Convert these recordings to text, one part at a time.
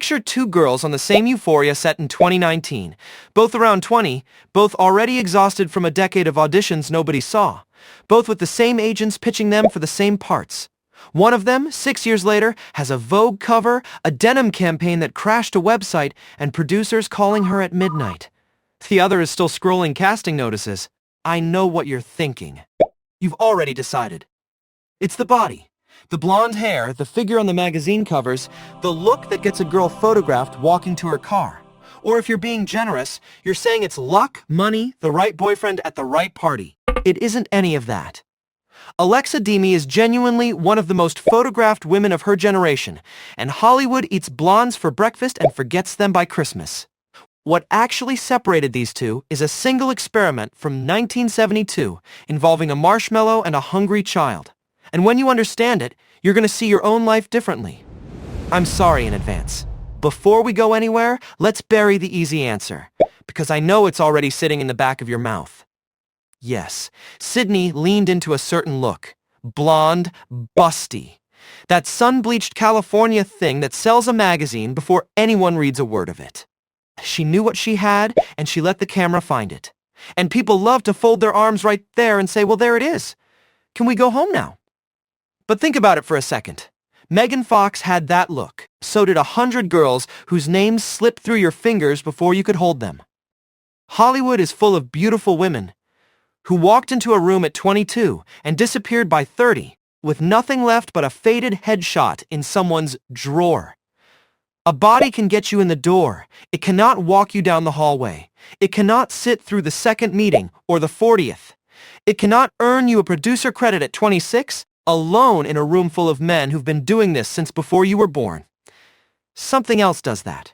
Picture two girls on the same Euphoria set in 2019, both around 20, both already exhausted from a decade of auditions nobody saw, both with the same agents pitching them for the same parts. One of them, 6 years later, has a Vogue cover, a denim campaign that crashed a website, and producers calling her at midnight. The other is still scrolling casting notices. I know what you're thinking. You've already decided. It's the body. The blonde hair, the figure on the magazine covers, the look that gets a girl photographed walking to her car. Or if you're being generous, you're saying it's luck, money, the right boyfriend at the right party. It isn't any of that. Alexa Demie is genuinely one of the most photographed women of her generation, and Hollywood eats blondes for breakfast and forgets them by Christmas. What actually separated these two is a single experiment from 1972 involving a marshmallow and a hungry child. And when you understand it, you're going to see your own life differently. I'm sorry in advance. Before we go anywhere, let's bury the easy answer, because I know it's already sitting in the back of your mouth. Yes, Sydney leaned into a certain look. Blonde, busty. That sun-bleached California thing that sells a magazine before anyone reads a word of it. She knew what she had, and she let the camera find it. And people love to fold their arms right there and say, well, there it is. Can we go home now? But think about it for a second. Megan Fox had that look. So did 100 girls whose names slipped through your fingers before you could hold them. Hollywood is full of beautiful women who walked into a room at 22 and disappeared by 30 with nothing left but a faded headshot in someone's drawer. A body can get you in the door. It cannot walk you down the hallway. It cannot sit through the second meeting or the 40th. It cannot earn you a producer credit at 26, alone in a room full of men who've been doing this since before you were born. Something else does that.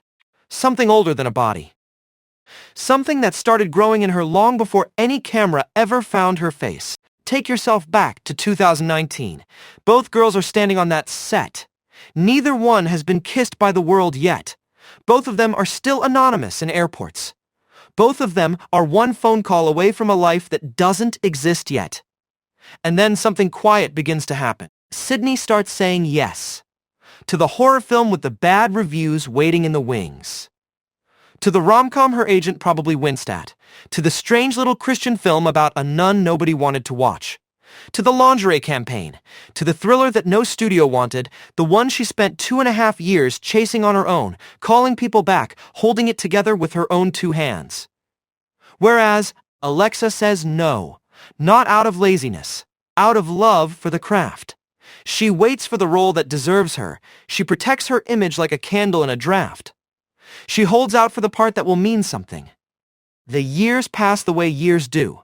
Something older than a body. Something that started growing in her long before any camera ever found her face. Take yourself back to 2019. Both girls are standing on that set. Neither one has been kissed by the world yet. Both of them are still anonymous in airports. Both of them are one phone call away from a life that doesn't exist yet. And then something quiet begins to happen. Sydney starts saying yes. To the horror film with the bad reviews waiting in the wings. To the rom-com her agent probably winced at. To the strange little Christian film about a nun nobody wanted to watch. To the lingerie campaign. To the thriller that no studio wanted, the one she spent 2.5 years chasing on her own, calling people back, holding it together with her own 2 hands. Whereas Alexa says no. Not out of laziness, out of love for the craft. She waits for the role that deserves her. She protects her image like a candle in a draft. She holds out for the part that will mean something. The years pass the way years do.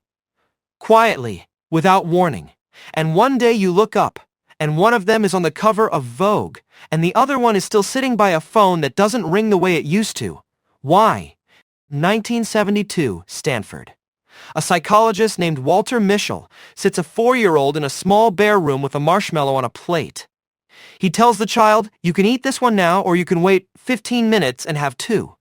Quietly, without warning. And one day you look up, and one of them is on the cover of Vogue, and the other one is still sitting by a phone that doesn't ring the way it used to. Why? 1972, Stanford. A psychologist named Walter Mischel sits a 4-year-old in a small bare room with a marshmallow on a plate. He tells the child, you can eat this one now or you can wait 15 minutes and have 2.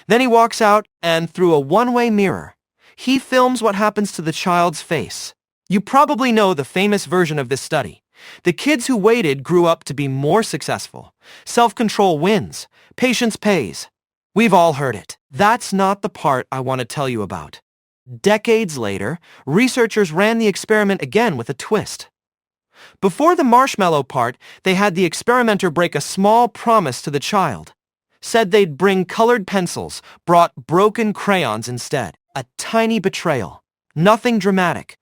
Then he walks out and through a one-way mirror, he films what happens to the child's face. You probably know the famous version of this study. The kids who waited grew up to be more successful. Self-control wins. Patience pays. We've all heard it. That's not the part I want to tell you about. Decades later, researchers ran the experiment again with a twist. Before the marshmallow part, they had the experimenter break a small promise to the child. Said they'd bring colored pencils, brought broken crayons instead. A tiny betrayal. Nothing dramatic.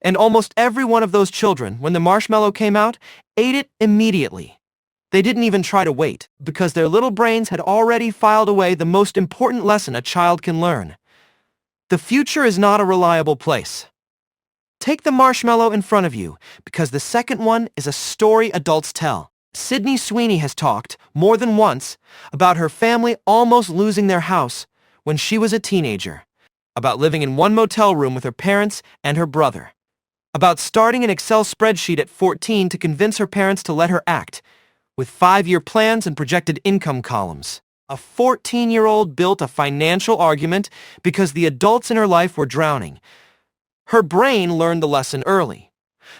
And almost every one of those children, when the marshmallow came out, ate it immediately. They didn't even try to wait, because their little brains had already filed away the most important lesson a child can learn. The future is not a reliable place. Take the marshmallow in front of you, because the second one is a story adults tell. Sydney Sweeney has talked, more than once, about her family almost losing their house when she was a teenager. About living in one motel room with her parents and her brother. About starting an Excel spreadsheet at 14 to convince her parents to let her act, with 5-year plans and projected income columns. A 14-year-old built a financial argument because the adults in her life were drowning. Her brain learned the lesson early.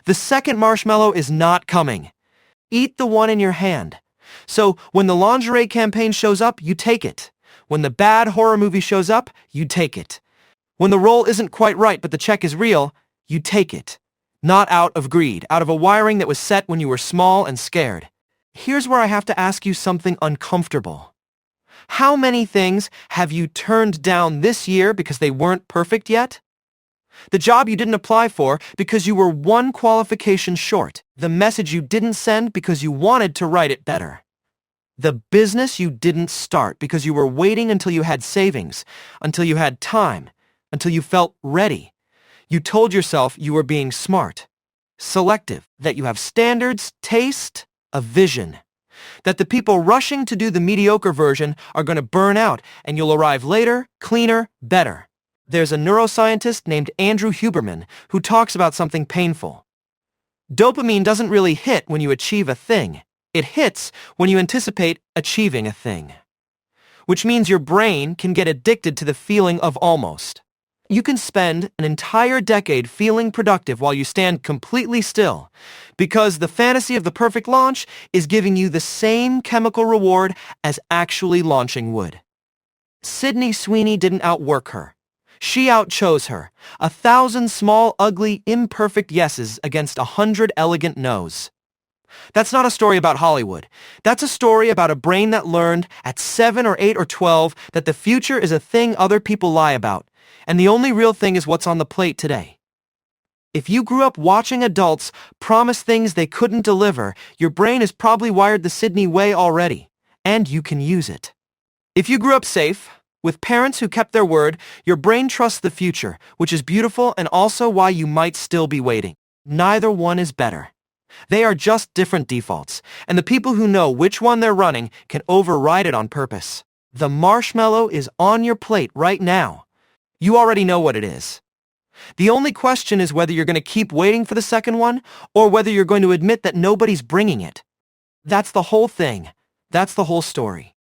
The second marshmallow is not coming. Eat the one in your hand. So when the lingerie campaign shows up, you take it. When the bad horror movie shows up, you take it. When the role isn't quite right but the check is real, you take it. Not out of greed, out of a wiring that was set when you were small and scared. Here's where I have to ask you something uncomfortable. How many things have you turned down this year because they weren't perfect yet? The job you didn't apply for because you were one qualification short. The message you didn't send because you wanted to write it better. The business you didn't start because you were waiting until you had savings, until you had time, until you felt ready. You told yourself you were being smart, selective, that you have standards, taste, a vision. That the people rushing to do the mediocre version are going to burn out and you'll arrive later, cleaner, better. There's a neuroscientist named Andrew Huberman who talks about something painful. Dopamine doesn't really hit when you achieve a thing. It hits when you anticipate achieving a thing. Which means your brain can get addicted to the feeling of almost. You can spend an entire decade feeling productive while you stand completely still, because the fantasy of the perfect launch is giving you the same chemical reward as actually launching would. Sydney Sweeney didn't outwork her. She outchose her. 1,000 small, ugly, imperfect yeses against 100 elegant nos. That's not a story about Hollywood. That's a story about a brain that learned at 7 or 8 or 12 that the future is a thing other people lie about, and the only real thing is what's on the plate today. If you grew up watching adults promise things they couldn't deliver, your brain is probably wired the Sydney way already, and you can use it. If you grew up safe, with parents who kept their word, your brain trusts the future, which is beautiful and also why you might still be waiting. Neither one is better. They are just different defaults, and the people who know which one they're running can override it on purpose. The marshmallow is on your plate right now. You already know what it is. The only question is whether you're going to keep waiting for the second one, or whether you're going to admit that nobody's bringing it. That's the whole thing. That's the whole story.